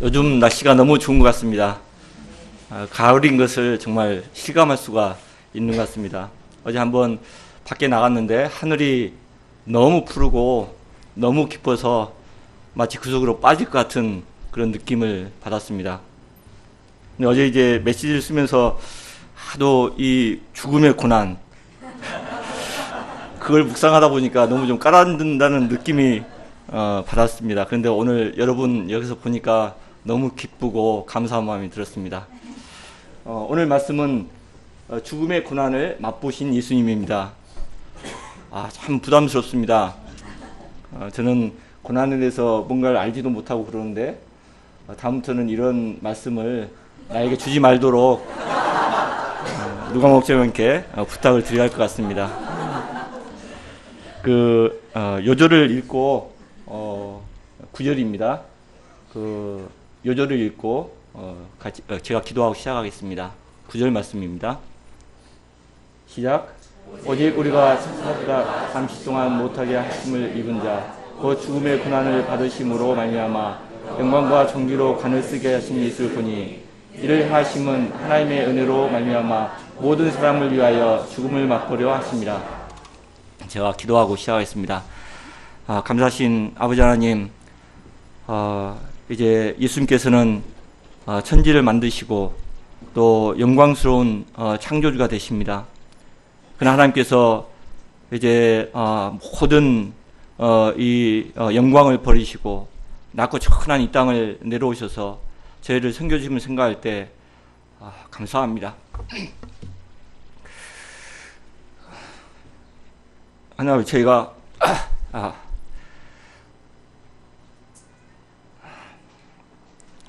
요즘 날씨가 너무 좋은 것 같습니다. 가을인 것을 정말 실감할 수가 있는 것 같습니다. 어제 한번 밖에 나갔는데 하늘이 너무 푸르고 너무 깊어서 마치 그 속으로 빠질 것 같은 그런 느낌을 받았습니다. 근데 어제 이제 메시지를 쓰면서 하도 이 죽음의 고난 그걸 묵상하다 보니까 너무 좀 깔아든다는 느낌이 받았습니다. 그런데 오늘 여러분 여기서 보니까 너무 기쁘고 감사한 마음이 들었습니다. 오늘 말씀은 죽음의 고난을 맛보신 예수님입니다. 참 부담스럽습니다. 저는 고난에 대해서 뭔가를 알지도 못하고 그러는데 다음부터는 이런 말씀을 나에게 주지 말도록 누가 목사님께 부탁을 드려야 할 것 같습니다. 요절을 읽고 9절입니다. 요절을 읽고 같이 제가 기도하고 시작하겠습니다. 9절 말씀입니다. 시작. 오직 우리가 천사보다 잠시 동안 못하게 하심을 입은 자 곧 죽음의 고난을 받으심으로 말미암아 영광과 존귀로 관을 쓰게 하신 예수를 보니 이를 행하심은 하나님의 은혜로 말미암아 모든 사람을 위하여 죽음을 맛보려 하심이라. 제가 기도하고 시작하겠습니다. 감사하신 아버지 하나님, 이제 예수님께서는 천지를 만드시고 또 영광스러운 창조주가 되십니다. 그러나 하나님께서 이제 모든 이 영광을 버리시고 낮고 천한 이 땅을 내려오셔서 저희를 섬겨주심을 생각할 때 감사합니다. 하나님, 저희가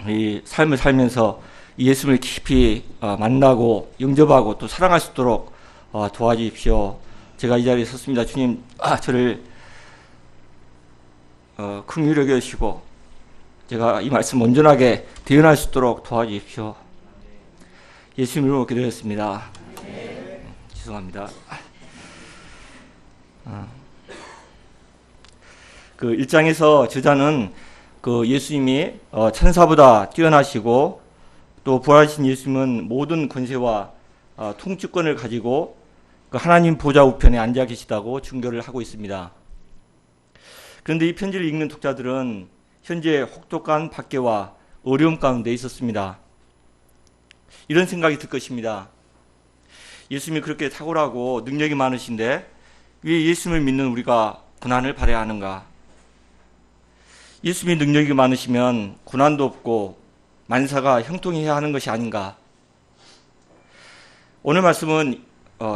이 삶을 살면서 예수님을 깊이 만나고 영접하고 또 사랑할 수 있도록 도와주십시오. 제가 이 자리에 섰습니다. 주님, 저를 긍휼히 여겨주시고 제가 이 말씀 온전하게 대언할 수 있도록 도와주십시오. 예수님 이름으로 기도했습니다. 죄송합니다. 1장에서 저자는 예수님이 천사보다 뛰어나시고 또 부활하신 예수님은 모든 권세와 통치권을 가지고 하나님 보좌 우편에 앉아 계시다고 증거를 하고 있습니다. 그런데 이 편지를 읽는 독자들은 현재 혹독한 박해와 어려움 가운데 있었습니다. 이런 생각이 들 것입니다. 예수님이 그렇게 탁월하고 능력이 많으신데 왜 예수님을 믿는 우리가 고난을 받아야 하는가? 예수님이 능력이 많으시면 고난도 없고 만사가 형통해야 하는 것이 아닌가? 오늘 말씀은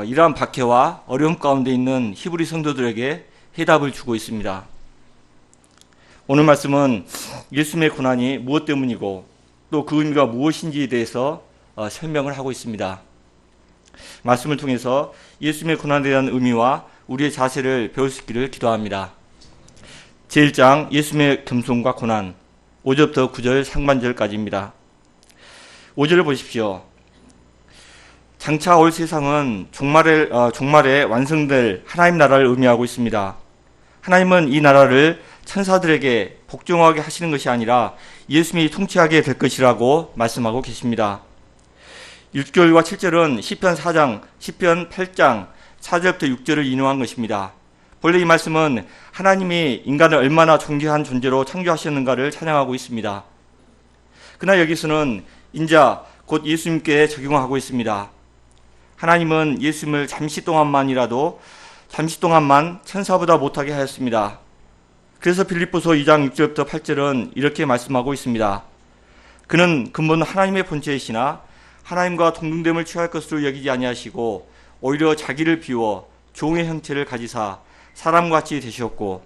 이러한 박해와 어려움 가운데 있는 히브리 성도들에게 해답을 주고 있습니다. 오늘 말씀은 예수님의 고난이 무엇 때문이고 또 그 의미가 무엇인지에 대해서 설명을 하고 있습니다. 말씀을 통해서 예수님의 고난에 대한 의미와 우리의 자세를 배울 수 있기를 기도합니다. 제1장 예수님의 겸손과 고난 5절부터 9절 상반절까지입니다. 5절을 보십시오. 장차 올 세상은 종말에 완성될 하나님 나라를 의미하고 있습니다. 하나님은 이 나라를 천사들에게 복종하게 하시는 것이 아니라 예수님이 통치하게 될 것이라고 말씀하고 계십니다. 6절과 7절은 시편 4장, 시편 8장 4절부터 6절을 인용한 것입니다. 본래 이 말씀은 하나님이 인간을 얼마나 존귀한 존재로 창조하셨는가를 찬양하고 있습니다. 그러나 여기서는 인자 곧 예수님께 적용하고 있습니다. 하나님은 예수님을 잠시 동안만 천사보다 못하게 하였습니다. 그래서 빌립보서 2장 6절부터 8절은 이렇게 말씀하고 있습니다. 그는 근본 하나님의 본체이시나 하나님과 동등됨을 취할 것으로 여기지 아니하시고 오히려 자기를 비워 종의 형체를 가지사 사람과 같이 되셨고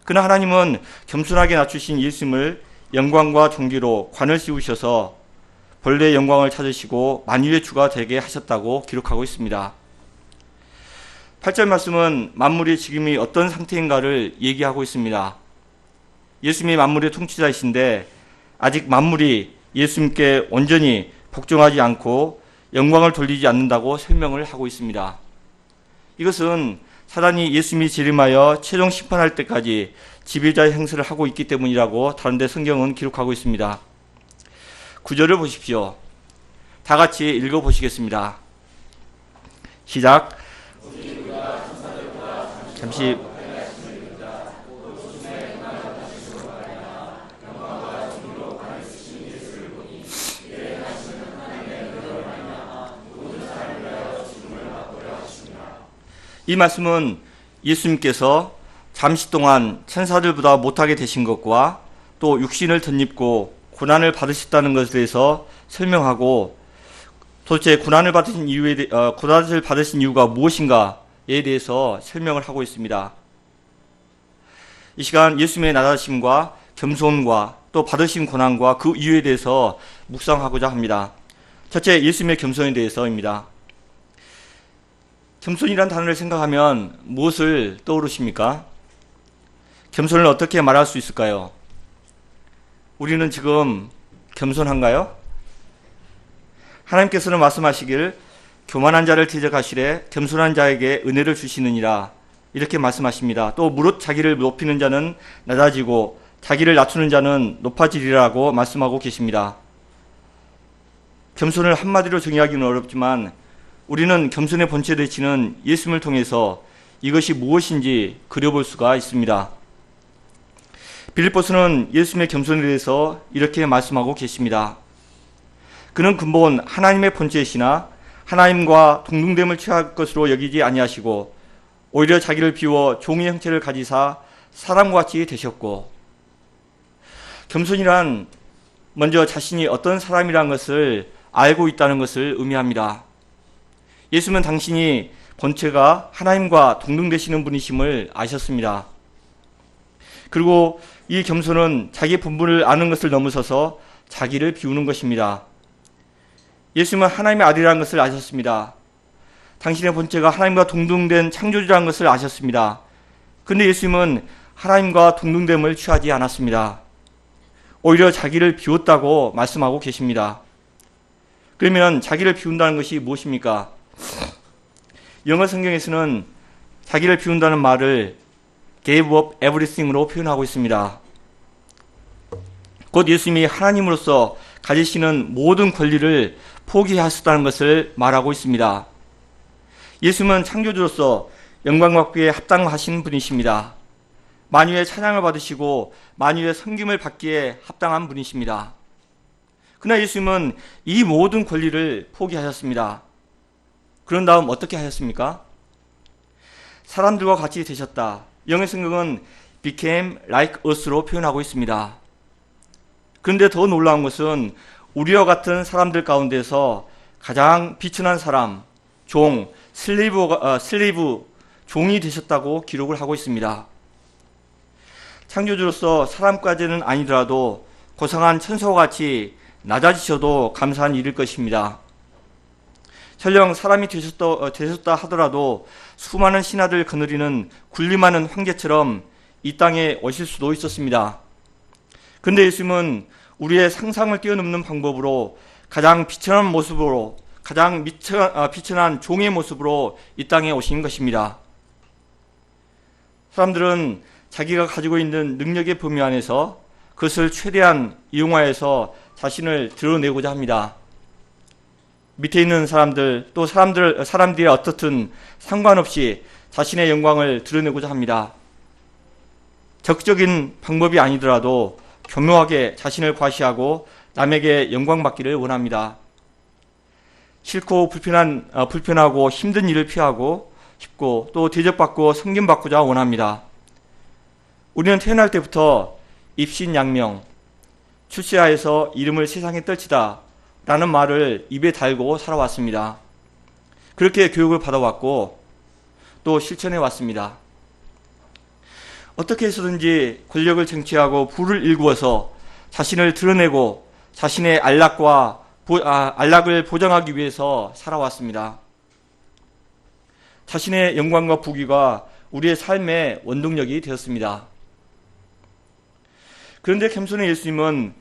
그러나 하나님은 겸손하게 낮추신 예수님을 영광과 존귀로 관을 씌우셔서 본래 영광을 찾으시고 만유의 주가 되게 하셨다고 기록하고 있습니다. 8절 말씀은 만물이 지금이 어떤 상태인가를 얘기하고 있습니다. 예수님이 만물의 통치자이신데 아직 만물이 예수님께 온전히 복종하지 않고 영광을 돌리지 않는다고 설명을 하고 있습니다. 이것은 사단이 예수님이 재림하여 최종 심판할 때까지 지배자의 행세를 하고 있기 때문이라고 다른 데 성경은 기록하고 있습니다. 구절을 보십시오. 다 같이 읽어보시겠습니다. 시작. 잠시 이 말씀은 예수님께서 잠시 동안 천사들보다 못하게 되신 것과 또 육신을 덧입고 고난을 받으셨다는 것에 대해서 설명하고 도대체 고난을 받으신 이유가 무엇인가에 대해서 설명을 하고 있습니다. 이 시간 예수님의 낮아심과 겸손과 또 받으신 고난과 그 이유에 대해서 묵상하고자 합니다. 첫째, 예수님의 겸손에 대해서입니다. 겸손이란 단어를 생각하면 무엇을 떠오르십니까? 겸손을 어떻게 말할 수 있을까요? 우리는 지금 겸손한가요? 하나님께서는 말씀하시길 교만한 자를 대적하시되 겸손한 자에게 은혜를 주시느니라 이렇게 말씀하십니다. 또 무릇 자기를 높이는 자는 낮아지고 자기를 낮추는 자는 높아지리라고 말씀하고 계십니다. 겸손을 한마디로 정의하기는 어렵지만 우리는 겸손의 본체 되시는 예수님을 통해서 이것이 무엇인지 그려볼 수가 있습니다. 빌립보서는 예수님의 겸손에 대해서 이렇게 말씀하고 계십니다. 그는 근본 하나님의 본체이시나 하나님과 동등됨을 취할 것으로 여기지 아니하시고 오히려 자기를 비워 종의 형체를 가지사 사람과 같이 되셨고, 겸손이란 먼저 자신이 어떤 사람이라는 것을 알고 있다는 것을 의미합니다. 예수님은 당신이 본체가 하나님과 동등되시는 분이심을 아셨습니다. 그리고 이 겸손은 자기 본분을 아는 것을 넘어서서 자기를 비우는 것입니다. 예수님은 하나님의 아들이라는 것을 아셨습니다. 당신의 본체가 하나님과 동등된 창조주라는 것을 아셨습니다. 그런데 예수님은 하나님과 동등됨을 취하지 않았습니다. 오히려 자기를 비웠다고 말씀하고 계십니다. 그러면 자기를 비운다는 것이 무엇입니까? 영어 성경에서는 자기를 비운다는 말을 gave up everything으로 표현하고 있습니다. 곧 예수님이 하나님으로서 가지시는 모든 권리를 포기하셨다는 것을 말하고 있습니다. 예수님은 창조주로서 영광받기에 합당하신 분이십니다. 만유의 찬양을 받으시고 만유의 섬김을 받기에 합당한 분이십니다. 그러나 예수님은 이 모든 권리를 포기하셨습니다. 그런 다음 어떻게 하셨습니까? 사람들과 같이 되셨다. 영의 성경은 became like us로 표현하고 있습니다. 그런데 더 놀라운 것은 우리와 같은 사람들 가운데서 가장 비천한 사람, 슬리브, 종이 되셨다고 기록을 하고 있습니다. 창조주로서 사람까지는 아니더라도 고상한 천사와 같이 낮아지셔도 감사한 일일 것입니다. 설령 사람이 되셨다 하더라도 수많은 신하들 거느리는 군림하는 황제처럼 이 땅에 오실 수도 있었습니다. 그런데 예수님은 우리의 상상을 뛰어넘는 방법으로 가장 비천한 모습으로, 가장 비천한 종의 모습으로 이 땅에 오신 것입니다. 사람들은 자기가 가지고 있는 능력의 범위 안에서 그것을 최대한 이용하여서 자신을 드러내고자 합니다. 밑에 있는 사람들, 또 사람들이 어떻든 상관없이 자신의 영광을 드러내고자 합니다. 적극적인 방법이 아니더라도 교묘하게 자신을 과시하고 남에게 영광받기를 원합니다. 싫고 불편하고 힘든 일을 피하고 싶고 또 대접받고 섬김받고자 원합니다. 우리는 태어날 때부터 입신양명, 출세하여서 이름을 세상에 떨치다 라는 말을 입에 달고 살아왔습니다. 그렇게 교육을 받아왔고 또 실천해 왔습니다. 어떻게 해서든지 권력을 쟁취하고 부를 일구어서 자신을 드러내고 자신의 안락을 보장하기 위해서 살아왔습니다. 자신의 영광과 부귀가 우리의 삶의 원동력이 되었습니다. 그런데 겸손의 예수님은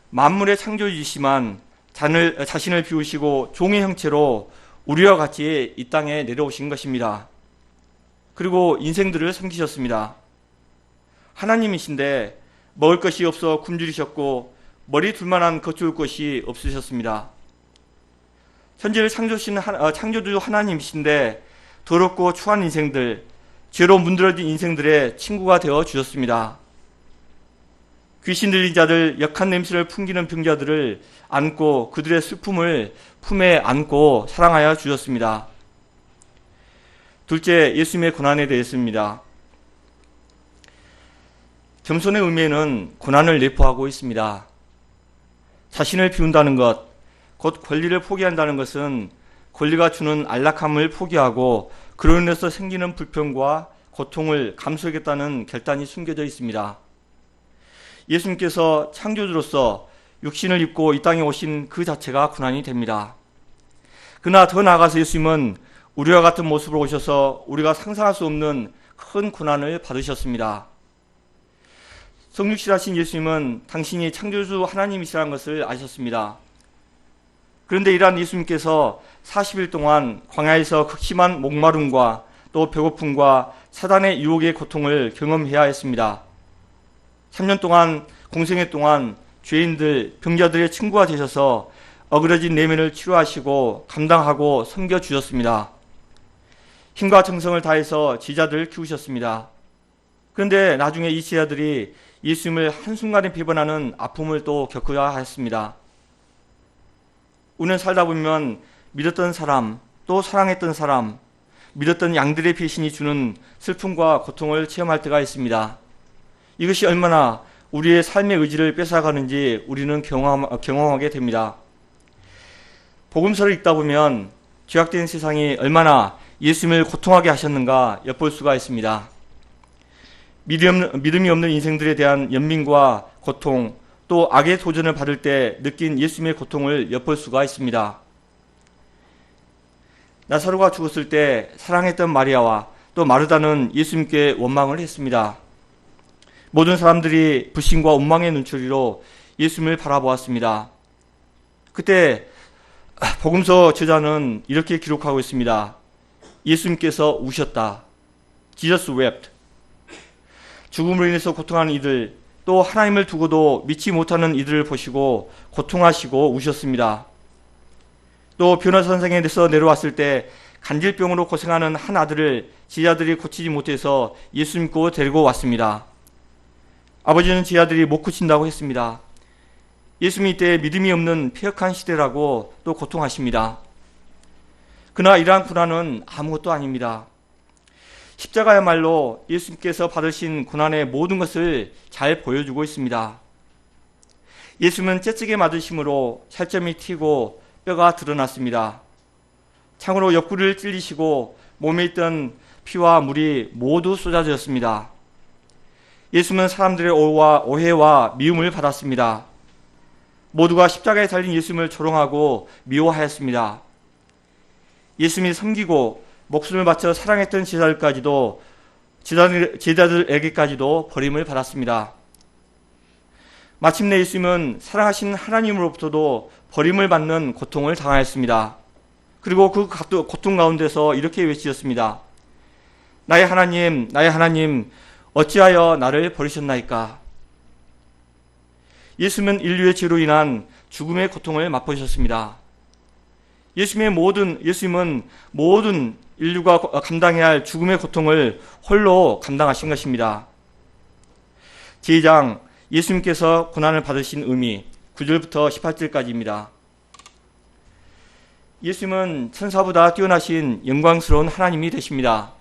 만물의 창조주이시만 자신을 비우시고 종의 형체로 우리와 같이 이 땅에 내려오신 것입니다. 그리고 인생들을 섬기셨습니다. 하나님이신데 먹을 것이 없어 굶주리셨고 머리 둘만한 거추울 것이 없으셨습니다. 천지를 창조신 창조주 하나님이신데 더럽고 추한 인생들, 죄로 문드러진 인생들의 친구가 되어 주셨습니다. 귀신 들린 자들, 역한 냄새를 풍기는 병자들을 안고 그들의 슬픔을 품에 안고 사랑하여 주셨습니다. 둘째, 예수님의 고난에 대해서입니다. 겸손의 의미에는 고난을 내포하고 있습니다. 자신을 비운다는 것, 곧 권리를 포기한다는 것은 권리가 주는 안락함을 포기하고 그로 인해서 생기는 불평과 고통을 감수하겠다는 결단이 숨겨져 있습니다. 예수님께서 창조주로서 육신을 입고 이 땅에 오신 그 자체가 고난이 됩니다. 그러나 더 나아가서 예수님은 우리와 같은 모습으로 오셔서 우리가 상상할 수 없는 큰 고난을 받으셨습니다. 성육신하신 예수님은 당신이 창조주 하나님이시라는 것을 아셨습니다. 그런데 이러한 예수님께서 40일 동안 광야에서 극심한 목마름과 또 배고픔과 사단의 유혹의 고통을 경험해야 했습니다. 3년 동안 공생애 동안 죄인들, 병자들의 친구가 되셔서 어그러진 내면을 치료하시고 감당하고 섬겨주셨습니다. 힘과 정성을 다해서 제자들을 키우셨습니다. 그런데 나중에 이 제자들이 예수님을 한순간에 배반하는 아픔을 또 겪어야 했습니다. 우리는 살다 보면 믿었던 사람, 또 사랑했던 사람, 믿었던 양들의 배신이 주는 슬픔과 고통을 체험할 때가 있습니다. 이것이 얼마나 우리의 삶의 의지를 뺏어가는지 우리는 경험하게 됩니다. 복음서를 읽다 보면 죄악된 세상이 얼마나 예수님을 고통하게 하셨는가 엿볼 수가 있습니다. 믿음이 없는 인생들에 대한 연민과 고통, 또 악의 도전을 받을 때 느낀 예수님의 고통을 엿볼 수가 있습니다. 나사로가 죽었을 때 사랑했던 마리아와 또 마르다는 예수님께 원망을 했습니다. 모든 사람들이 불신과 원망의 눈초리로 예수님을 바라보았습니다. 그때 복음서 저자는 이렇게 기록하고 있습니다. 예수님께서 우셨다. Jesus wept. 죽음으로 인해서 고통하는 이들, 또 하나님을 두고도 믿지 못하는 이들을 보시고 고통하시고 우셨습니다. 또 변호사선생에서 내려왔을 때 간질병으로 고생하는 한 아들을 제자들이 고치지 못해서 예수님께 데리고 왔습니다. 아버지는 제자들이 못 고친다고 했습니다. 예수님 이때 믿음이 없는 폐역한 시대라고 또 고통하십니다. 그러나 이러한 고난은 아무것도 아닙니다. 십자가야말로 예수님께서 받으신 고난의 모든 것을 잘 보여주고 있습니다. 예수님은 째찍에 맞으심으로 살점이 튀고 뼈가 드러났습니다. 창으로 옆구리를 찔리시고 몸에 있던 피와 물이 모두 쏟아졌습니다. 예수님은 사람들의 오해와 미움을 받았습니다. 모두가 십자가에 달린 예수님을 조롱하고 미워하였습니다. 예수님이 섬기고 목숨을 바쳐 사랑했던 제자들에게까지도 버림을 받았습니다. 마침내 예수님은 사랑하신 하나님으로부터도 버림을 받는 고통을 당하였습니다. 그리고 그 고통 가운데서 이렇게 외치셨습니다. 나의 하나님, 어찌하여 나를 버리셨나이까? 예수님은 인류의 죄로 인한 죽음의 고통을 맛보셨습니다. 예수님은 모든 인류가 감당해야 할 죽음의 고통을 홀로 감당하신 것입니다. 제2장 예수님께서 고난을 받으신 의미 9절부터 18절까지입니다. 예수님은 천사보다 뛰어나신 영광스러운 하나님이 되십니다.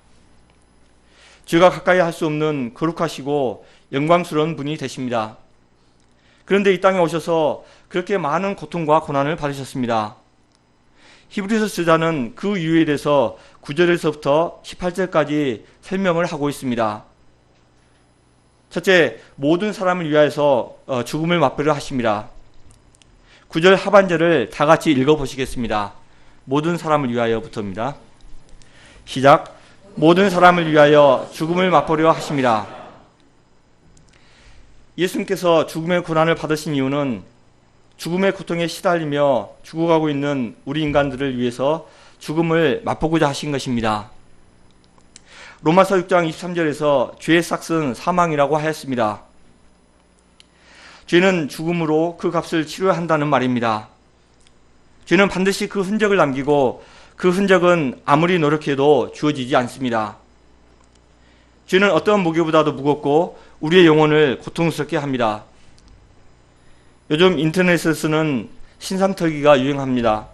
죄가 가까이 할 수 없는 거룩하시고 영광스러운 분이 되십니다. 그런데 이 땅에 오셔서 그렇게 많은 고통과 고난을 받으셨습니다. 히브리서 저자는 그 이유에 대해서 9절에서부터 18절까지 설명을 하고 있습니다. 첫째, 모든 사람을 위하여서 죽음을 맛보려 하십니다. 9절 하반절을 다 같이 읽어보시겠습니다. 모든 사람을 위하여부터입니다. 시작. 모든 사람을 위하여 죽음을 맛보려 하십니다. 예수님께서 죽음의 고난을 받으신 이유는 죽음의 고통에 시달리며 죽어가고 있는 우리 인간들을 위해서 죽음을 맛보고자 하신 것입니다. 로마서 6장 23절에서 죄의 삭은 사망이라고 하였습니다. 죄는 죽음으로 그 값을 치러야 한다는 말입니다. 죄는 반드시 그 흔적을 남기고 그 흔적은 아무리 노력해도 지워지지 않습니다. 죄는 어떤 무게보다도 무겁고 우리의 영혼을 고통스럽게 합니다. 요즘 인터넷에서는 신상털기가 유행합니다.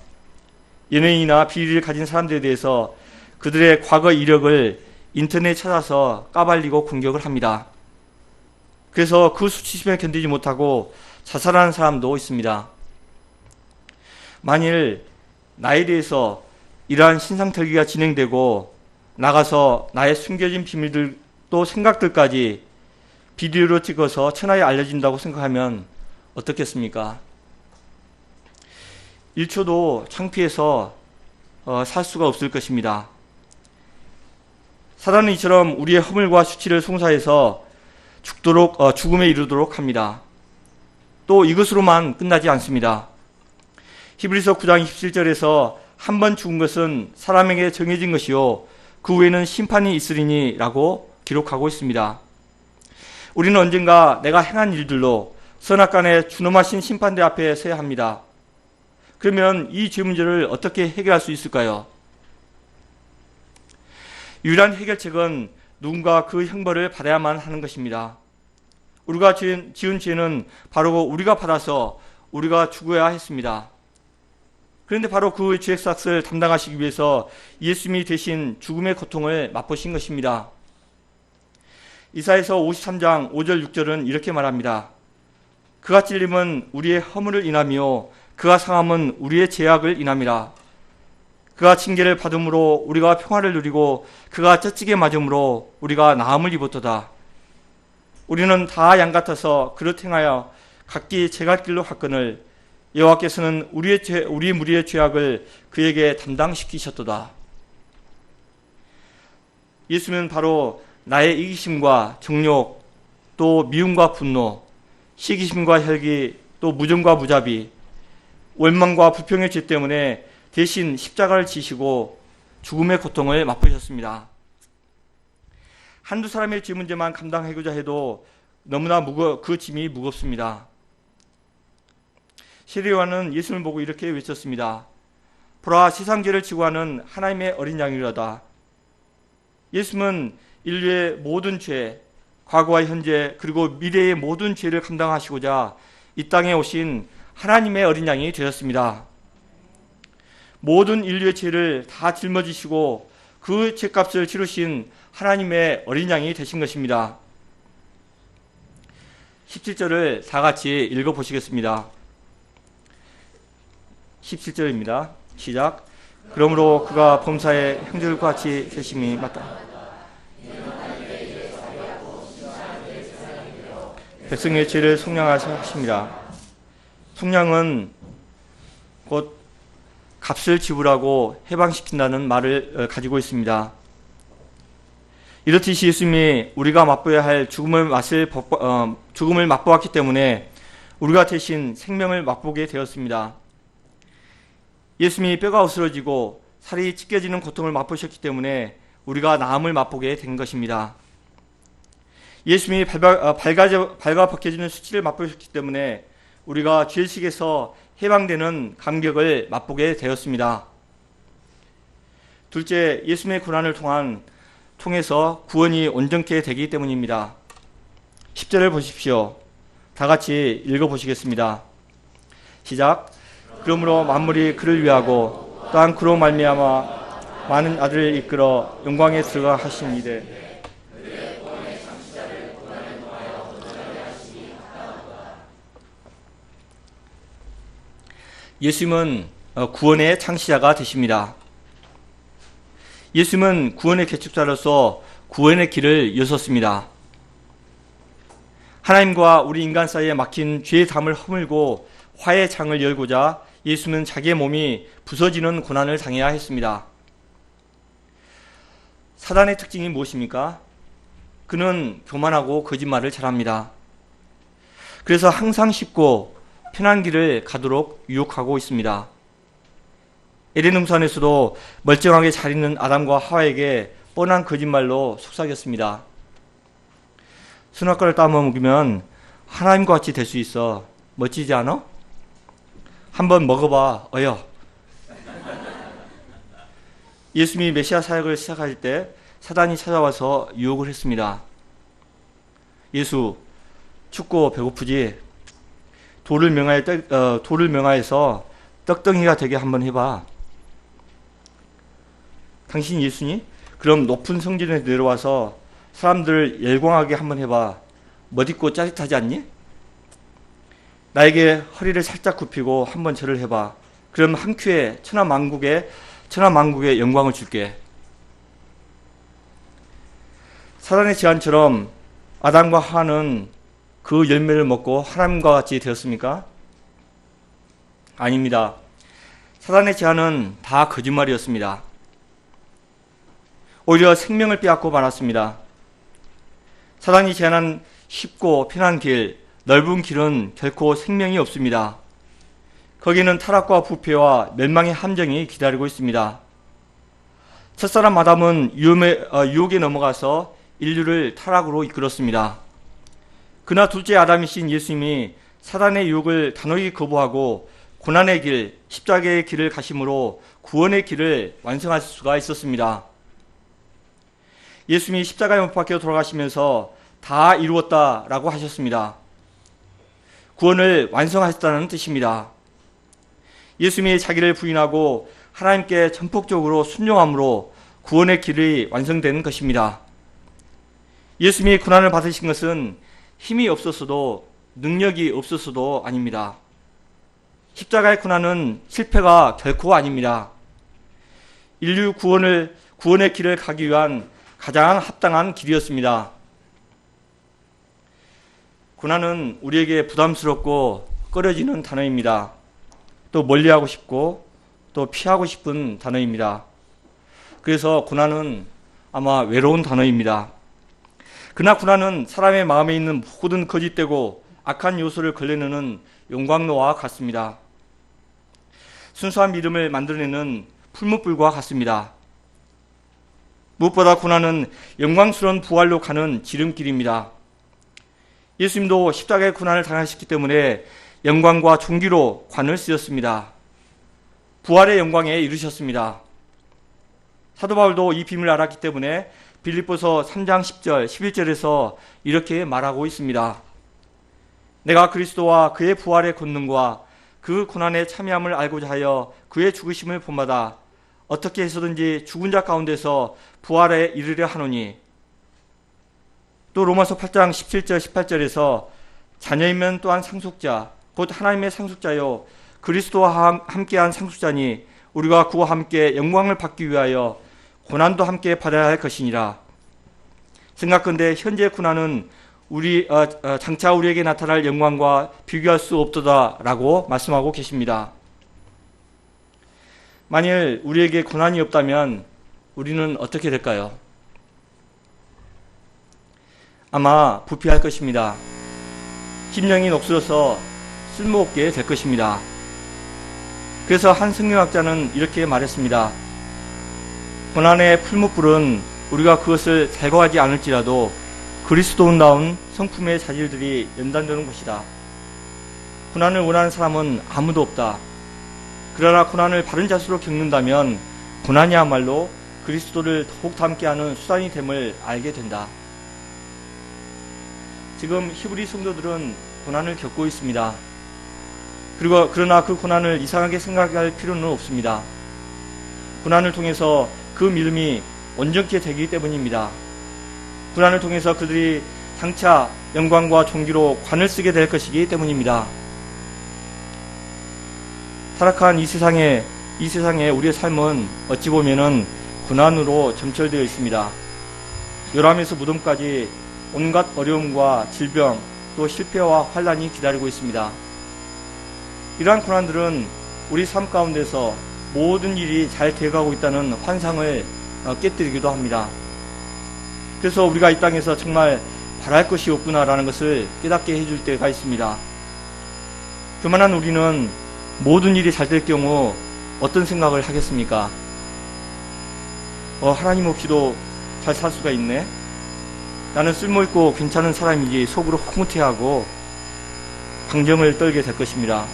연예인이나 비리를 가진 사람들에 대해서 그들의 과거 이력을 인터넷에 찾아서 까발리고 공격을 합니다. 그래서 그 수치심에 견디지 못하고 자살하는 사람도 있습니다. 만일 나에 대해서 이러한 신상털기가 진행되고 나가서 나의 숨겨진 비밀들 또 생각들까지 비디오로 찍어서 천하에 알려진다고 생각하면 어떻겠습니까? 1초도 창피해서 살 수가 없을 것입니다. 사단은 이처럼 우리의 허물과 수치를 송사해서 죽음에 이르도록 합니다. 또 이것으로만 끝나지 않습니다. 히브리서 9장 27절에서 한 번 죽은 것은 사람에게 정해진 것이요 그 후에는 심판이 있으리니 라고 기록하고 있습니다. 우리는 언젠가 내가 행한 일들로 선악간의 준엄하신 심판대 앞에 서야 합니다. 그러면 이 죄 문제를 어떻게 해결할 수 있을까요? 유일한 해결책은 누군가 그 형벌을 받아야만 하는 것입니다. 우리가 지은 죄는 바로 우리가 받아서 우리가 죽어야 했습니다. 그런데 바로 그 죄의 삭을 담당하시기 위해서 예수님이 대신 죽음의 고통을 맛보신 것입니다. 이사야서 53장 5절 6절은 이렇게 말합니다. 그가 찔림은 우리의 허물을 인하며 그가 상함은 우리의 죄악을 인함이라. 그가 징계를 받음으로 우리가 평화를 누리고 그가 쩌찌게 맞음으로 우리가 나음을 입었도다. 우리는 다 양 같아서 그릇 행하여 각기 제갈 길로 갔거늘 여호와께서는 우리 무리의 죄악을 그에게 담당시키셨도다. 예수는 바로 나의 이기심과 정욕, 또 미움과 분노, 시기심과 혈기, 또 무정과 무자비, 원망과 불평의 죄 때문에 대신 십자가를 지시고 죽음의 고통을 맛보셨습니다. 한두 사람의 죄 문제만 감당하고자 해도 너무나 그 짐이 무겁습니다. 시리와는 예수님을 보고 이렇게 외쳤습니다. 보라, 세상 죄를 지고 하는 하나님의 어린 양이로다. 예수님은 인류의 모든 죄, 과거와 현재 그리고 미래의 모든 죄를 감당하시고자 이 땅에 오신 하나님의 어린 양이 되셨습니다. 모든 인류의 죄를 다 짊어지시고 그 죄값을 치르신 하나님의 어린 양이 되신 것입니다. 17절을 다 같이 읽어보시겠습니다. 17절입니다. 시작. 그러므로 그가 범사의 형제들과 같이 되심이 맞다. 백성의 죄를 속량하십니다. 속량은 곧 값을 지불하고 해방시킨다는 말을 가지고 있습니다. 이렇듯이 예수님이 우리가 맛보아야 할 죽음을 맛보았기 때문에 우리가 대신 생명을 맛보게 되었습니다. 예수님이 뼈가 으스러지고 살이 찢겨지는 고통을 맛보셨기 때문에 우리가 나음을 맛보게 된 것입니다. 예수님이 발가 벗겨지는 수치를 맛보셨기 때문에 우리가 죄의식에서 해방되는 감격을 맛보게 되었습니다. 둘째, 예수님의 고난을 통해서 구원이 온전케 되기 때문입니다. 10절을 보십시오. 다 같이 읽어보시겠습니다. 시작. 그러므로 만물이 그를 위하고 또한 그로 말미암아 많은 아들을 이끌어 영광에 들어가 하시니되 예수님은 구원의 창시자가 되십니다. 예수님은 구원의 개축자로서 구원의 길을 여섰습니다. 하나님과 우리 인간 사이에 막힌 죄의 담을 허물고 화의 창을 열고자 예수는 자기의 몸이 부서지는 고난을 당해야 했습니다. 사단의 특징이 무엇입니까? 그는 교만하고 거짓말을 잘합니다. 그래서 항상 쉽고 편한 길을 가도록 유혹하고 있습니다. 에덴 동산에서도 멀쩡하게 잘 있는 아담과 하와에게 뻔한 거짓말로 속삭였습니다. 선악과를 따먹으면 하나님과 같이 될 수 있어. 멋지지 않아? 한번 먹어봐. 어여. 예수님이 메시아 사역을 시작할 때 사단이 찾아와서 유혹을 했습니다. 예수, 춥고 배고프지? 돌을 명하여서 떡덩이가 되게 한번 해봐. 당신 예수니? 그럼 높은 성전에 내려와서 사람들을 열광하게 한번 해봐. 멋있고 짜릿하지 않니? 나에게 허리를 살짝 굽히고 한번 절을 해봐. 그럼 한 큐에 천하만국의 영광을 줄게. 사단의 제안처럼 아담과 하와는 그 열매를 먹고 하나님과 같이 되었습니까? 아닙니다. 사단의 제안은 다 거짓말이었습니다. 오히려 생명을 빼앗고 말았습니다. 사단이 제안한 쉽고 편한 길, 넓은 길은 결코 생명이 없습니다. 거기는 타락과 부패와 멸망의 함정이 기다리고 있습니다. 첫사람 아담은 유혹에 넘어가서 인류를 타락으로 이끌었습니다. 그러나 둘째 아담이신 예수님이 사단의 유혹을 단호히 거부하고 고난의 길, 십자가의 길을 가심으로 구원의 길을 완성할 수가 있었습니다. 예수님이 십자가에 못 박혀 돌아가시면서 다 이루었다라고 하셨습니다. 구원을 완성하셨다는 뜻입니다. 예수님이 자기를 부인하고 하나님께 전폭적으로 순종함으로 구원의 길이 완성된 것입니다. 예수님이 고난을 받으신 것은 힘이 없었어도 능력이 없었어도 아닙니다. 십자가의 고난은 실패가 결코 아닙니다. 인류 구원의 길을 가기 위한 가장 합당한 길이었습니다. 고난은 우리에게 부담스럽고 꺼려지는 단어입니다. 또 멀리하고 싶고 또 피하고 싶은 단어입니다. 그래서 고난은 아마 외로운 단어입니다. 그러나 고난은 사람의 마음에 있는 모든 거짓되고 악한 요소를 걸러내는 용광로와 같습니다. 순수한 믿음을 만들어내는 풀무불과 같습니다. 무엇보다 고난은 영광스러운 부활로 가는 지름길입니다. 예수님도 십자가의 고난을 당하셨기 때문에 영광과 존귀로 관을 쓰였습니다. 부활의 영광에 이르셨습니다. 사도 바울도 이 비밀을 알았기 때문에 빌립보서 3장 10절, 11절에서 이렇게 말하고 있습니다. 내가 그리스도와 그의 부활의 권능과 그 고난에 참여함을 알고자 하여 그의 죽으심을 본받아 어떻게 해서든지 죽은 자 가운데서 부활에 이르려 하노니. 또 로마서 8장 17절 18절에서 자녀이면 또한 상속자 곧 하나님의 상속자요 그리스도와 함께한 상속자니 우리가 그와 함께 영광을 받기 위하여 고난도 함께 받아야 할 것이니라. 생각건대 현재 고난은 장차 우리에게 나타날 영광과 비교할 수 없도다라고 말씀하고 계십니다. 만일 우리에게 고난이 없다면 우리는 어떻게 될까요? 아마 부패할 것입니다. 심령이 녹슬어서 쓸모없게 될 것입니다. 그래서 한 성경학자는 이렇게 말했습니다. 고난의 풀무불은 우리가 그것을 제거하지 않을지라도 그리스도인다운 성품의 자질들이 연단되는 것이다. 고난을 원하는 사람은 아무도 없다. 그러나 고난을 바른 자세로 겪는다면 고난이야말로 그리스도를 더욱 닮게하는 수단이 됨을 알게 된다. 지금 히브리 성도들은 고난을 겪고 있습니다. 그러나 그 고난을 이상하게 생각할 필요는 없습니다. 고난을 통해서 그 믿음이 온전케 되기 때문입니다. 고난을 통해서 그들이 장차 영광과 존귀로 관을 쓰게 될 것이기 때문입니다. 타락한 이 세상에 우리의 삶은 어찌 보면은 고난으로 점철되어 있습니다. 요람에서 무덤까지 온갖 어려움과 질병 또 실패와 환란이 기다리고 있습니다. 이러한 고난들은 우리 삶 가운데서 모든 일이 잘 되어가고 있다는 환상을 깨뜨리기도 합니다. 그래서 우리가 이 땅에서 정말 바랄 것이 없구나라는 것을 깨닫게 해줄 때가 있습니다. 교만한 우리는 모든 일이 잘 될 경우 어떤 생각을 하겠습니까? 하나님 없이도 잘 살 수가 있네. 나는 쓸모있고 괜찮은 사람이지 속으로 흐뭇해하고 방정을 떨게 될 것입니다.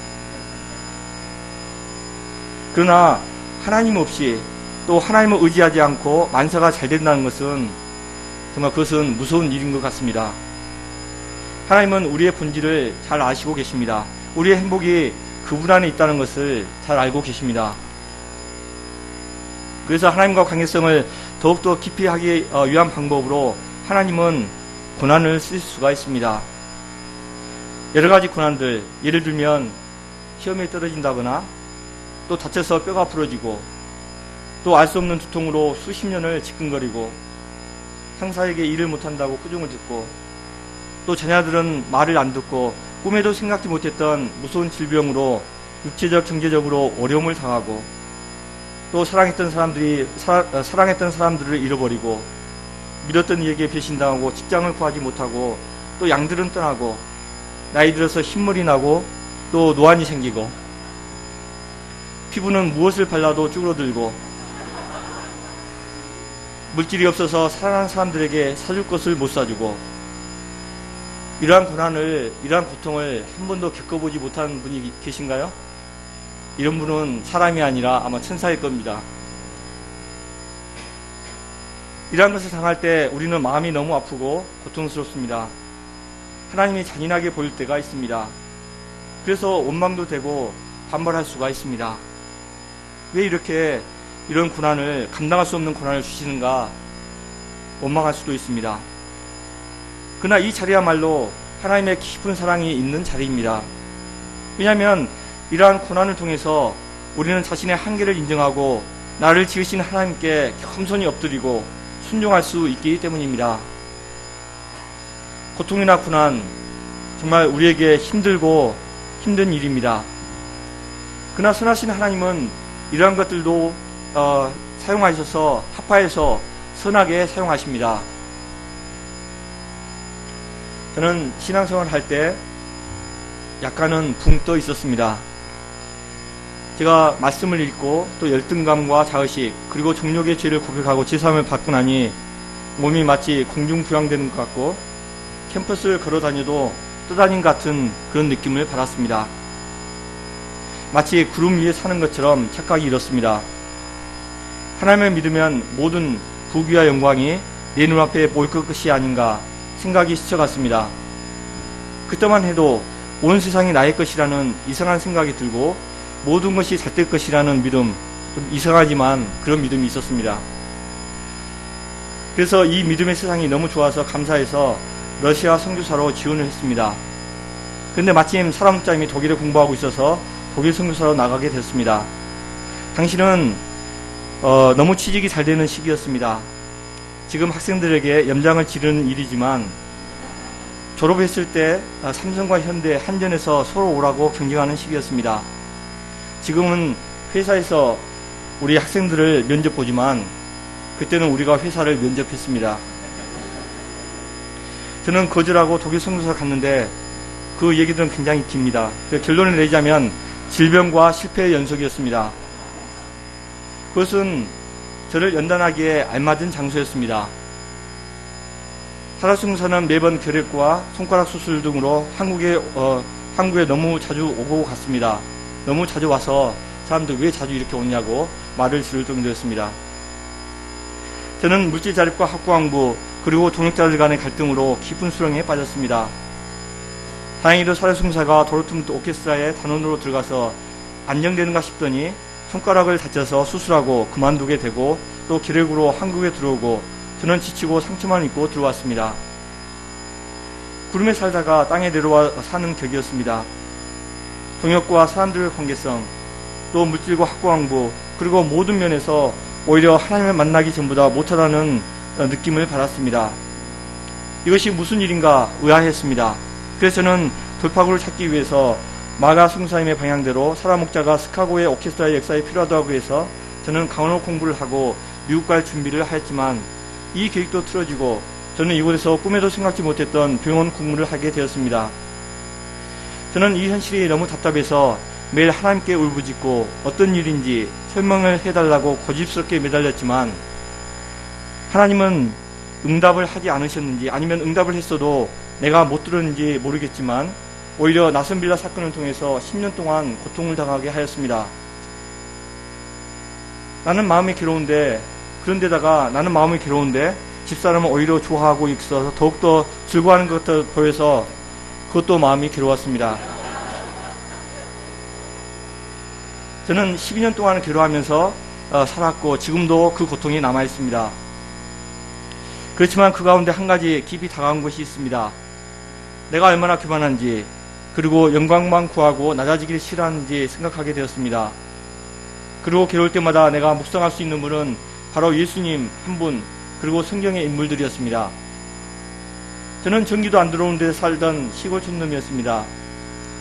그러나 하나님 없이 또 하나님을 의지하지 않고 만사가 잘 된다는 것은 정말 그것은 무서운 일인 것 같습니다. 하나님은 우리의 본질을 잘 아시고 계십니다. 우리의 행복이 그분 안에 있다는 것을 잘 알고 계십니다. 그래서 하나님과 관계성을 더욱더 깊이 하기 위한 방법으로 하나님은 고난을 쓸 수가 있습니다. 여러 가지 고난들, 예를 들면 시험에 떨어진다거나 또 다쳐서 뼈가 부러지고 또 알 수 없는 두통으로 수십 년을 지끈거리고 상사에게 일을 못한다고 꾸중을 듣고 또 자녀들은 말을 안 듣고 꿈에도 생각지 못했던 무서운 질병으로 육체적 경제적으로 어려움을 당하고 또 사랑했던 사람들을 잃어버리고 믿었던 이에게 배신당하고 직장을 구하지 못하고 또 양들은 떠나고 나이 들어서 흰머리 나고 또 노안이 생기고 피부는 무엇을 발라도 쭈그러들고 물질이 없어서 사랑하는 사람들에게 사줄 것을 못 사주고 이러한 고난을, 이러한 고통을 한 번도 겪어보지 못한 분이 계신가요? 이런 분은 사람이 아니라 아마 천사일 겁니다. 이러한 것을 당할 때 우리는 마음이 너무 아프고 고통스럽습니다. 하나님이 잔인하게 보일 때가 있습니다. 그래서 원망도 되고 반발할 수가 있습니다. 왜 이렇게 이런 고난을, 감당할 수 없는 고난을 주시는가 원망할 수도 있습니다. 그러나 이 자리야말로 하나님의 깊은 사랑이 있는 자리입니다. 왜냐하면 이러한 고난을 통해서 우리는 자신의 한계를 인정하고 나를 지으신 하나님께 겸손히 엎드리고 순종할 수 있기 때문입니다. 고통이나 고난 정말 우리에게 힘들고 힘든 일입니다. 그러나 선하신 하나님은 이러한 것들도 사용하셔서 합하여서 선하게 사용하십니다. 저는 신앙생활을 할 때 약간은 붕 떠 있었습니다. 제가 말씀을 읽고 또 열등감과 자의식 그리고 정욕의 죄를 고백하고 제사함을 받고 나니 몸이 마치 공중부양되는 것 같고 캠퍼스를 걸어 다녀도 떠다닌 같은 그런 느낌을 받았습니다. 마치 구름 위에 사는 것처럼 착각이 일었습니다. 하나님을 믿으면 모든 부귀와 영광이 내 눈앞에 보일 것이 아닌가 생각이 스쳐갔습니다. 그때만 해도 온 세상이 나의 것이라는 이상한 생각이 들고 모든 것이 잘 될 것이라는 믿음, 좀 이상하지만 그런 믿음이 있었습니다. 그래서 이 믿음의 세상이 너무 좋아서 감사해서 러시아 선교사로 지원을 했습니다. 그런데 마침 사람 목자님이 독일에 공부하고 있어서 독일 선교사로 나가게 됐습니다. 당시는 너무 취직이 잘 되는 시기였습니다. 지금 학생들에게 연장을 지르는 일이지만 졸업했을 때 삼성과 현대, 한전에서 서로 오라고 경쟁하는 시기였습니다. 지금은 회사에서 우리 학생들을 면접 보지만 그때는 우리가 회사를 면접했습니다. 저는 거절하고 독일 선교사 갔는데 그 얘기들은 굉장히 깁니다. 결론을 내자면 질병과 실패의 연속이었습니다. 그것은 저를 연단하기에 알맞은 장소였습니다. 사라승사는 매번 결핵과 손가락 수술 등으로 한국에 너무 자주 오고 갔습니다. 너무 자주 와서 사람들 왜 자주 이렇게 오냐고 말을 지를 정도였습니다. 저는 물질 자립과 학구왕부 그리고 동역자들 간의 갈등으로 깊은 수렁에 빠졌습니다. 다행히도 사라승사가 도르트문트 오케스트라의 단원으로 들어가서 안정되는가 싶더니 손가락을 다쳐서 수술하고 그만두게 되고 또 결핵으로 한국에 들어오고 저는 지치고 상처만 입고 들어왔습니다. 구름에 살다가 땅에 내려와 사는 격이었습니다. 동역과 사람들의 관계성, 또 물질과 학구왕부 그리고 모든 면에서 오히려 하나님을 만나기 전보다 못하다는 느낌을 받았습니다. 이것이 무슨 일인가 의아했습니다. 그래서 저는 돌파구를 찾기 위해서 마가 승사님의 방향대로 사라 목자가 시카고의 오케스트라의 역사에 필요하다고 해서 저는 강원어 공부를 하고 미국 갈 준비를 하였지만 이 계획도 틀어지고 저는 이곳에서 꿈에도 생각지 못했던 병원 공무를 하게 되었습니다. 저는 이 현실이 너무 답답해서 매일 하나님께 울부짖고 어떤 일인지 설명을 해달라고 고집스럽게 매달렸지만 하나님은 응답을 하지 않으셨는지, 아니면 응답을 했어도 내가 못 들었는지 모르겠지만 오히려 나선 빌라 사건을 통해서 10년 동안 고통을 당하게 하였습니다. 나는 마음이 괴로운데, 그런데다가 나는 마음이 괴로운데 집사람은 오히려 좋아하고 있어서 더욱더 즐거워하는 것 같아 보여서 그것도 마음이 괴로웠습니다. 저는 12년 동안 괴로워하면서 살았고 지금도 그 고통이 남아있습니다. 그렇지만 그 가운데 한 가지 깊이 다가온 것이 있습니다. 내가 얼마나 교만한지, 그리고 영광만 구하고 낮아지기를 싫어하는지 생각하게 되었습니다. 그리고 괴로울 때마다 내가 묵상할 수 있는 분은 바로 예수님 한 분, 그리고 성경의 인물들이었습니다. 저는 전기도 안 들어오는 데 살던 시골 촌놈이었습니다.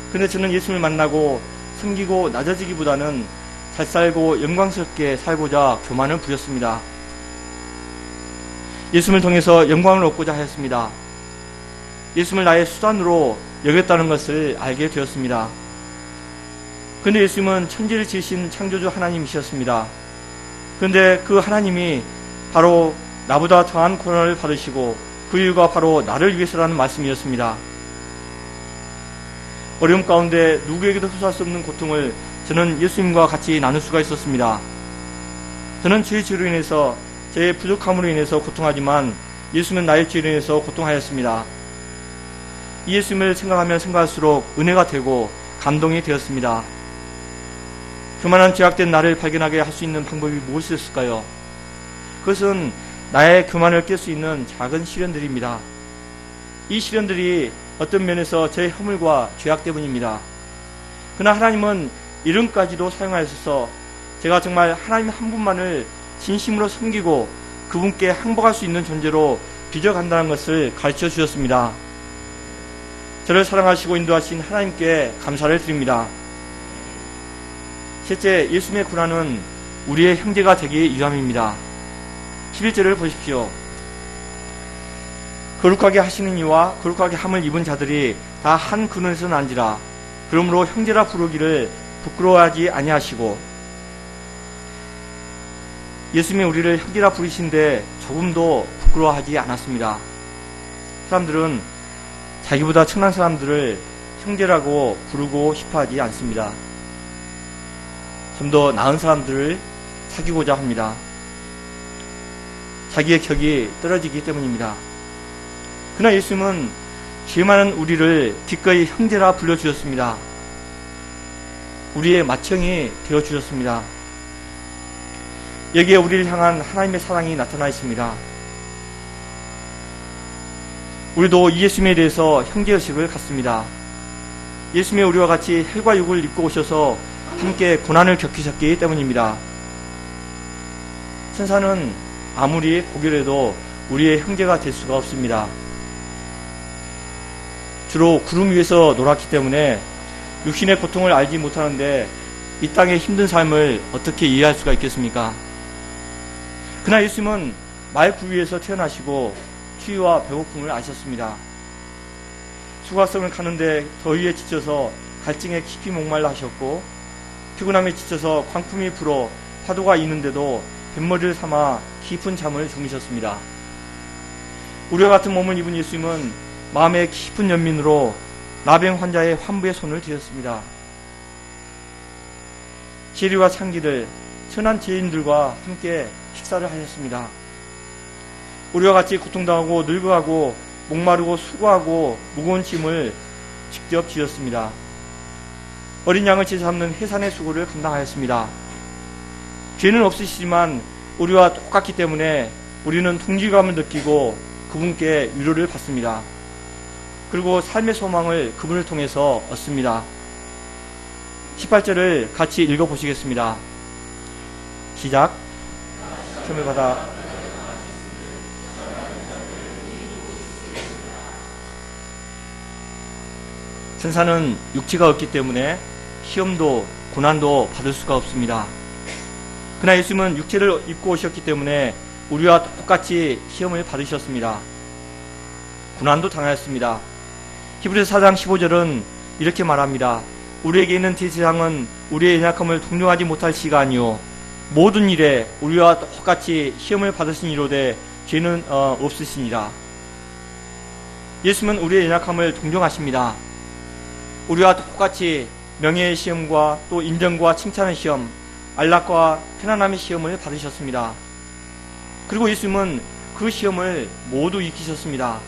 그런데 저는 예수님을 만나고 섬기고 낮아지기보다는 잘 살고 영광스럽게 살고자 교만을 부렸습니다. 예수님을 통해서 영광을 얻고자 하였습니다. 예수님을 나의 수단으로 여겼다는 것을 알게 되었습니다. 그런데 예수님은 천지를 지으신 창조주 하나님이셨습니다. 그런데 그 하나님이 바로 나보다 더한 고난을 받으시고 그 이유가 바로 나를 위해서라는 말씀이었습니다. 어려움 가운데 누구에게도 흡수할 수 없는 고통을 저는 예수님과 같이 나눌 수가 있었습니다. 저는 죄의 죄로 인해서, 제 부족함으로 인해서 고통하지만 예수님은 나의 죄로 인해서 고통하였습니다. 이 예수님을 생각하면 생각할수록 은혜가 되고 감동이 되었습니다. 교만한 죄악된 나를 발견하게 할 수 있는 방법이 무엇이었을까요? 그것은 나의 교만을 깰 수 있는 작은 시련들입니다. 이 시련들이 어떤 면에서 제 허물과 죄악 때문입니다. 그러나 하나님은 이름까지도 사용하셔서 제가 정말 하나님 한 분만을 진심으로 섬기고 그분께 항복할 수 있는 존재로 빚어간다는 것을 가르쳐 주셨습니다. 저를 사랑하시고 인도하신 하나님께 감사를 드립니다. 셋째, 예수님의 고난은 우리의 형제가 되기 위함입니다. 11절을 보십시오. 거룩하게 하시는 이와 거룩하게 함을 입은 자들이 다 한 근원에서 난지라. 그러므로 형제라 부르기를 부끄러워하지 아니하시고. 예수님이 우리를 형제라 부르신데 조금도 부끄러워하지 않았습니다. 사람들은 자기보다 천한 사람들을 형제라고 부르고 싶어하지 않습니다. 좀 더 나은 사람들을 사귀고자 합니다. 자기의 격이 떨어지기 때문입니다. 그러나 예수님은 죄 많은 우리를 기꺼이 형제라 불러주셨습니다. 우리의 맏형이 되어주셨습니다. 여기에 우리를 향한 하나님의 사랑이 나타나 있습니다. 우리도 이 예수님에 대해서 형제의식을 갖습니다. 예수님이 우리와 같이 혈과 육을 입고 오셔서 함께 고난을 겪으셨기 때문입니다. 천사는 아무리 보기라도 우리의 형제가 될 수가 없습니다. 주로 구름 위에서 놀았기 때문에 육신의 고통을 알지 못하는데 이 땅의 힘든 삶을 어떻게 이해할 수가 있겠습니까? 그러나 예수님은 말구 위에서 태어나시고 추위와 배고픔을 아셨습니다. 수고성을 가는데 더위에 지쳐서 갈증에 깊이 목말라 하셨고, 피곤함에 지쳐서 광풍이 불어 파도가 이는데도 뱃머리를 삼아 깊은 잠을 주무셨습니다. 우리와 같은 몸을 입은 예수님은 마음의 깊은 연민으로 나병 환자의 환부의 손을 드셨습니다. 세리와 창기들, 천한 죄인들과 함께 식사를 하셨습니다. 우리와 같이 고통당하고 늙어가고 목마르고 수고하고 무거운 짐을 직접 지었습니다. 어린 양을 치서 잡는 해산의 수고를 감당하였습니다. 죄는 없으시지만 우리와 똑같기 때문에 우리는 동질감을 느끼고 그분께 위로를 받습니다. 그리고 삶의 소망을 그분을 통해서 얻습니다. 18절을 같이 읽어보시겠습니다. 시작. 시험을 받아 천사는 육체가 없기 때문에 시험도 고난도 받을 수가 없습니다. 그러나 예수님은 육체를 입고 오셨기 때문에 우리와 똑같이 시험을 받으셨습니다. 고난도 당하였습니다. 히브리서 4장 15절은 이렇게 말합니다. 우리에게 있는 제사장은 우리의 연약함을 동정하지 못할 시가 아니요 모든 일에 우리와 똑같이 시험을 받으신 이로되 죄는 없으시니라. 예수님은 우리의 연약함을 동정하십니다. 우리와 똑같이 명예의 시험과 또 인정과 칭찬의 시험, 안락과 편안함의 시험을 받으셨습니다. 그리고 예수님은 그 시험을 모두 이기셨습니다.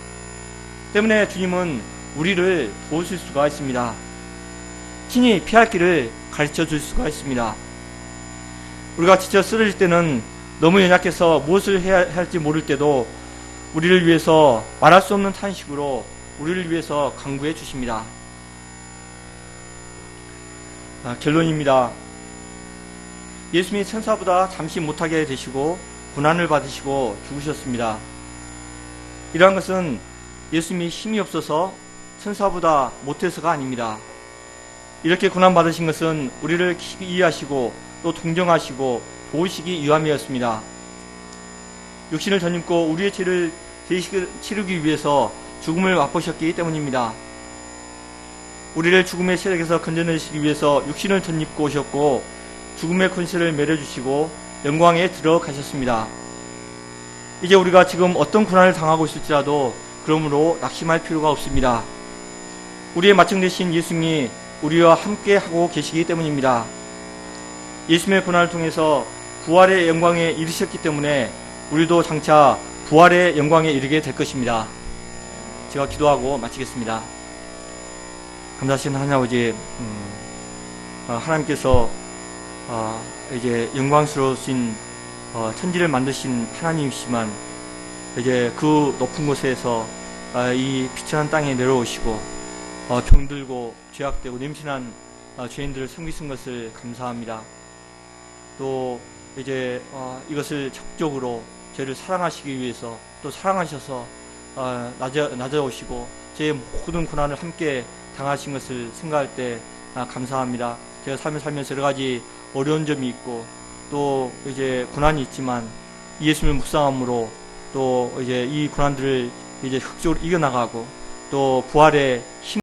때문에 주님은 우리를 도우실 수가 있습니다. 친히 피할 길을 가르쳐 줄 수가 있습니다. 우리가 지쳐 쓰러질 때는 너무 연약해서 무엇을 해야 할지 모를 때도 우리를 위해서 말할 수 없는 탄식으로 우리를 위해서 간구해 주십니다. 결론입니다. 예수님이 천사보다 잠시 못하게 되시고 고난을 받으시고 죽으셨습니다. 이러한 것은 예수님이 힘이 없어서 천사보다 못해서가 아닙니다. 이렇게 고난 받으신 것은 우리를 깊이 이해하시고 또 동정하시고 도우시기 위함이었습니다. 육신을 덧입고 우리의 죄를 치르기 위해서 죽음을 맛보셨기 때문입니다. 우리를 죽음의 세력에서 건져내시기 위해서 육신을 덧입고 오셨고 죽음의 권세를 매려주시고 영광에 들어가셨습니다. 이제 우리가 지금 어떤 고난을 당하고 있을지라도 그러므로 낙심할 필요가 없습니다. 우리의 마청 되신 예수님이 우리와 함께 하고 계시기 때문입니다. 예수님의 고난을 통해서 부활의 영광에 이르셨기 때문에 우리도 장차 부활의 영광에 이르게 될 것입니다. 제가 기도하고 마치겠습니다. 감사하신 하나님 아버지, 하나님께서 이제 영광스러우신 천지를 만드신 하나님이시지만 이제 그 높은 곳에서 이 비천한 땅에 내려오시고 병들고 죄악되고 냄새난 죄인들을 섬기신 것을 감사합니다. 또 이제 이것을 적극적으로 저를 사랑하시기 위해서 또 사랑하셔서 낮아오시고 제 모든 고난을 함께 당하신 것을 생각할 때 감사합니다. 제가 삶을 살면서 여러 가지 어려운 점이 있고 또 이제 고난이 있지만 예수님을 묵상함으로 또 이제 이 고난들을 이제 흑적으로 이겨나가고 또 부활의 힘